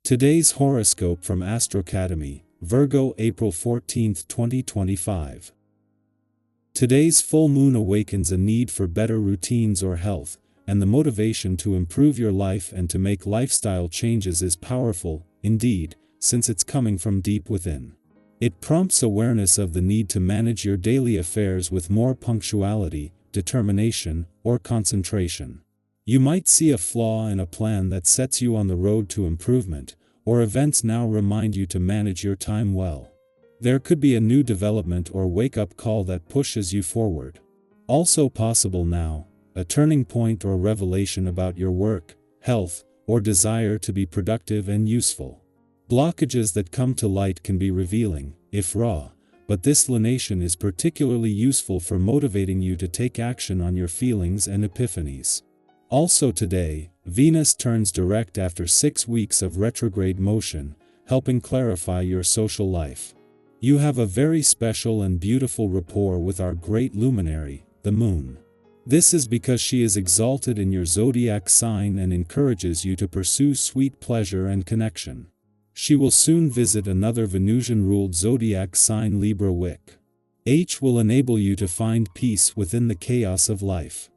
Today's horoscope from Astrocademy, Virgo, April 14, 2025. Today's full moon awakens a need for better routines or health, and the motivation to improve your life and to make lifestyle changes is powerful, indeed, since it's coming from deep within. It prompts awareness of the need to manage your daily affairs with more punctuality, determination, or concentration. You might see a flaw in a plan that sets you on the road to improvement, or events now remind you to manage your time well. There could be a new development or wake-up call that pushes you forward. Also possible now, a turning point or revelation about your work, health, or desire to be productive and useful. Blockages that come to light can be revealing, if raw, but this lunation is particularly useful for motivating you to take action on your feelings and epiphanies. Also today, Venus turns direct after 6 weeks of retrograde motion, helping clarify your social life. You have a very special and beautiful rapport with our great luminary, the Moon. This is because she is exalted in your zodiac sign and encourages you to pursue sweet pleasure and connection. She will soon visit another Venusian-ruled zodiac sign, Libra Wick. H will enable you to find peace within the chaos of life.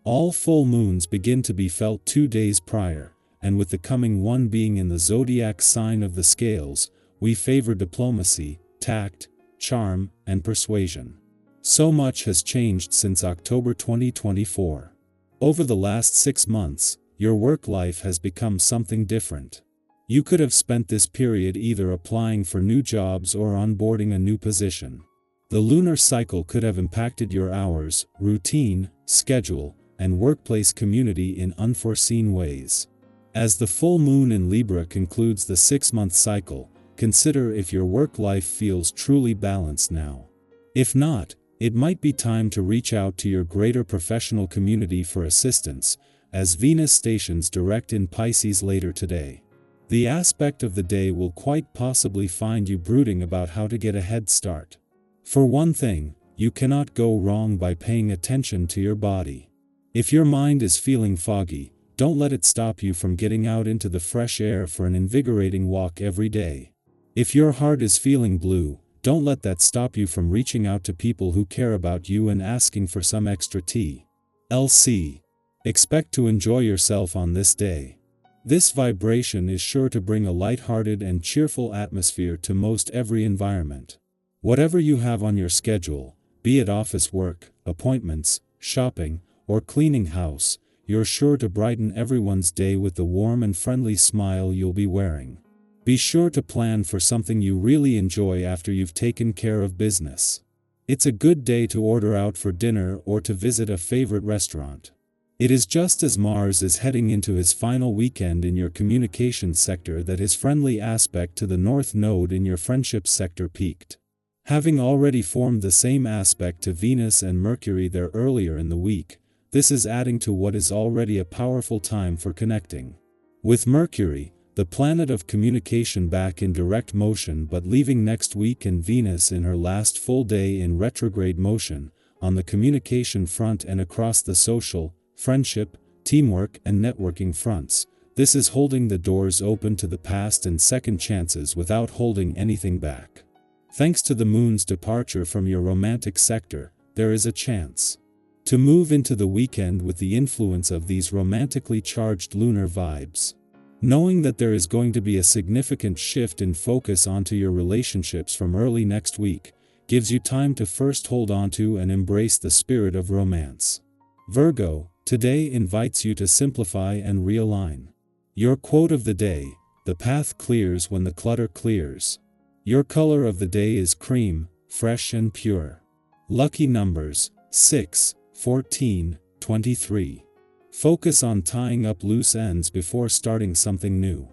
All full moons begin to be felt 2 days prior, and with the coming one being in the zodiac sign of the Scales, we favor diplomacy, tact, charm, and persuasion. So much has changed since October 2024. Over the last 6 months, your work life has become something different. You could have spent this period either applying for new jobs or onboarding a new position. The lunar cycle could have impacted your hours, routine, schedule, and workplace community in unforeseen ways. As the full moon in Libra concludes the 6-month cycle, consider if your work life feels truly balanced now. If not, it might be time to reach out to your greater professional community for assistance, as Venus stations direct in Pisces later today. The aspect of the day will quite possibly find you brooding about how to get a head start. For one thing, you cannot go wrong by paying attention to your body. If your mind is feeling foggy, don't let it stop you from getting out into the fresh air for an invigorating walk every day. If your heart is feeling blue, don't let that stop you from reaching out to people who care about you and asking for some extra tea. LC. Expect to enjoy yourself on this day. This vibration is sure to bring a light-hearted and cheerful atmosphere to most every environment. Whatever you have on your schedule, be it office work, appointments, shopping, or cleaning house, you're sure to brighten everyone's day with the warm and friendly smile you'll be wearing. Be sure to plan for something you really enjoy after you've taken care of business. It's a good day to order out for dinner or to visit a favorite restaurant. It is just as Mars is heading into his final weekend in your communications sector that his friendly aspect to the North Node in your friendships sector peaked. Having already formed the same aspect to Venus and Mercury there earlier in the week, this is adding to what is already a powerful time for connecting. With Mercury, the planet of communication, back in direct motion but leaving next week, and Venus in her last full day in retrograde motion, on the communication front and across the social, friendship, teamwork and networking fronts, this is holding the doors open to the past and second chances without holding anything back. Thanks to the moon's departure from your romantic sector, there is a chance to move into the weekend with the influence of these romantically charged lunar vibes. Knowing that there is going to be a significant shift in focus onto your relationships from early next week, gives you time to first hold on to and embrace the spirit of romance. Virgo, today invites you to simplify and realign. Your quote of the day: the path clears when the clutter clears. Your color of the day is cream, fresh and pure. Lucky numbers: 6, 14, 23. Focus on tying up loose ends before starting something new.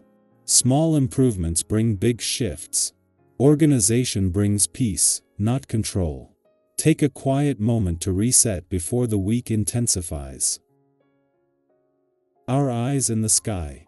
Small improvements bring big shifts. Organization brings peace, not control. Take a quiet moment to reset before the week intensifies. Our eyes in the sky.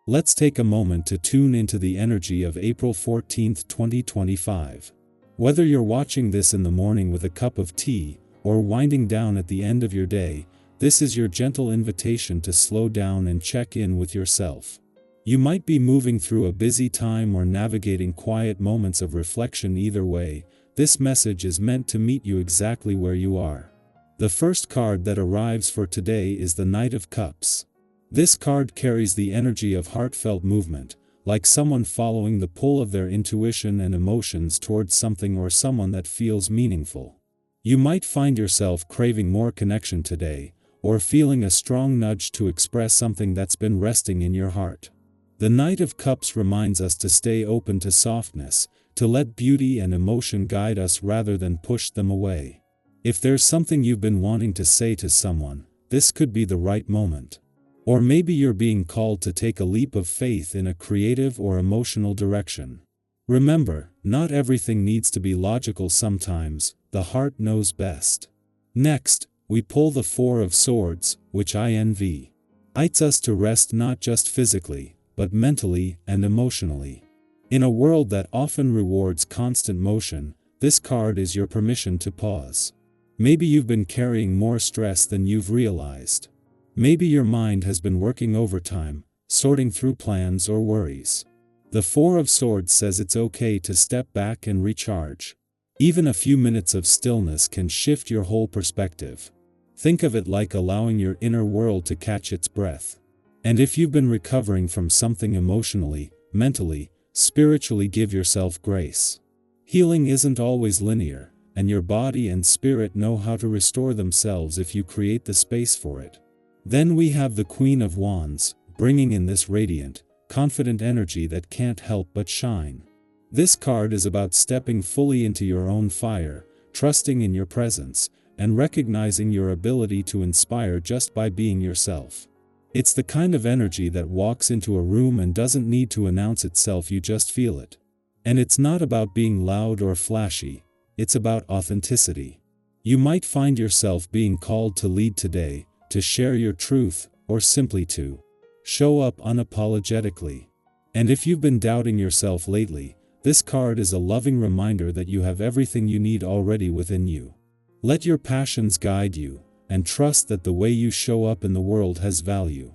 Let's take a moment to tune into the energy of April 14, 2025. Whether you're watching this in the morning with a cup of tea, or winding down at the end of your day, this is your gentle invitation to slow down and check in with yourself. You might be moving through a busy time or navigating quiet moments of reflection. Either way, this message is meant to meet you exactly where you are. The first card that arrives for today is the Knight of Cups. This card carries the energy of heartfelt movement, like someone following the pull of their intuition and emotions towards something or someone that feels meaningful. You might find yourself craving more connection today, or feeling a strong nudge to express something that's been resting in your heart. The Knight of Cups reminds us to stay open to softness, to let beauty and emotion guide us rather than push them away. If there's something you've been wanting to say to someone, this could be the right moment. Or maybe you're being called to take a leap of faith in a creative or emotional direction. Remember, not everything needs to be logical. Sometimes, the heart knows best. Next, we pull the Four of Swords, which invites us to rest not just physically, but mentally and emotionally. In a world that often rewards constant motion, this card is your permission to pause. Maybe you've been carrying more stress than you've realized. Maybe your mind has been working overtime, sorting through plans or worries. The Four of Swords says it's okay to step back and recharge. Even a few minutes of stillness can shift your whole perspective. Think of it like allowing your inner world to catch its breath. And if you've been recovering from something emotionally, mentally, spiritually, give yourself grace. Healing isn't always linear, and your body and spirit know how to restore themselves if you create the space for it. Then we have the Queen of Wands, bringing in this radiant, confident energy that can't help but shine. This card is about stepping fully into your own fire, trusting in your presence, and recognizing your ability to inspire just by being yourself. It's the kind of energy that walks into a room and doesn't need to announce itself, you just feel it. And it's not about being loud or flashy, it's about authenticity. You might find yourself being called to lead today, to share your truth, or simply to show up unapologetically. And if you've been doubting yourself lately, this card is a loving reminder that you have everything you need already within you. Let your passions guide you, and trust that the way you show up in the world has value.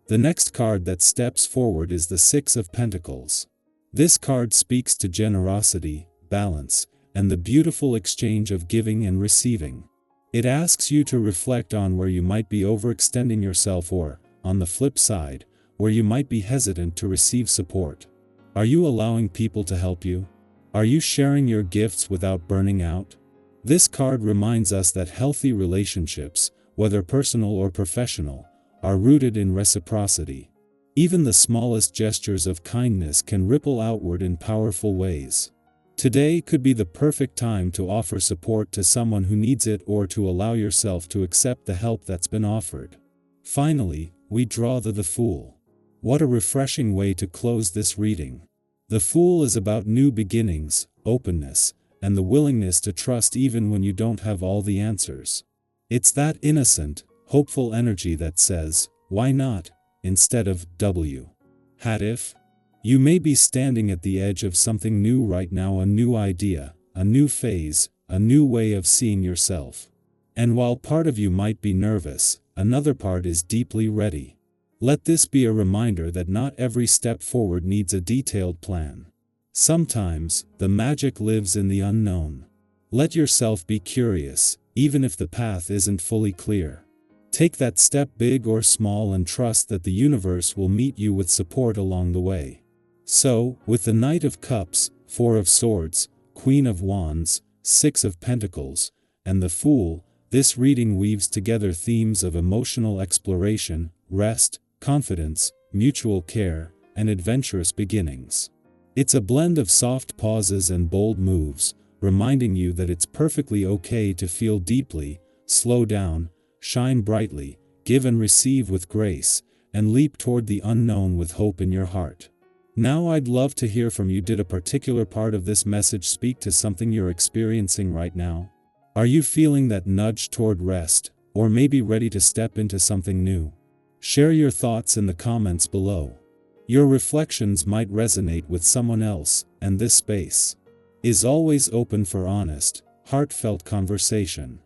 The next card that steps forward is the Six of Pentacles. This card speaks to generosity, balance, and the beautiful exchange of giving and receiving. It asks you to reflect on where you might be overextending yourself or, on the flip side, where you might be hesitant to receive support. Are you allowing people to help you? Are you sharing your gifts without burning out? This card reminds us that healthy relationships, whether personal or professional, are rooted in reciprocity. Even the smallest gestures of kindness can ripple outward in powerful ways. Today could be the perfect time to offer support to someone who needs it or to allow yourself to accept the help that's been offered. Finally, we draw the Fool. What a refreshing way to close this reading. The Fool is about new beginnings, openness, and the willingness to trust even when you don't have all the answers. It's that innocent, hopeful energy that says, "Why not?" instead of "What if?" You may be standing at the edge of something new right now, a new idea, a new phase, a new way of seeing yourself. And while part of you might be nervous, another part is deeply ready. Let this be a reminder that not every step forward needs a detailed plan. Sometimes, the magic lives in the unknown. Let yourself be curious, even if the path isn't fully clear. Take that step, big or small, and trust that the universe will meet you with support along the way. So, with the Knight of Cups, Four of Swords, Queen of Wands, Six of Pentacles, and the Fool, this reading weaves together themes of emotional exploration, rest, confidence, mutual care, and adventurous beginnings. It's a blend of soft pauses and bold moves, reminding you that it's perfectly okay to feel deeply, slow down, shine brightly, give and receive with grace, and leap toward the unknown with hope in your heart. Now I'd love to hear from you. Did a particular part of this message speak to something you're experiencing right now? Are you feeling that nudge toward rest, or maybe ready to step into something new? Share your thoughts in the comments below. Your reflections might resonate with someone else, and this space is always open for honest, heartfelt conversation.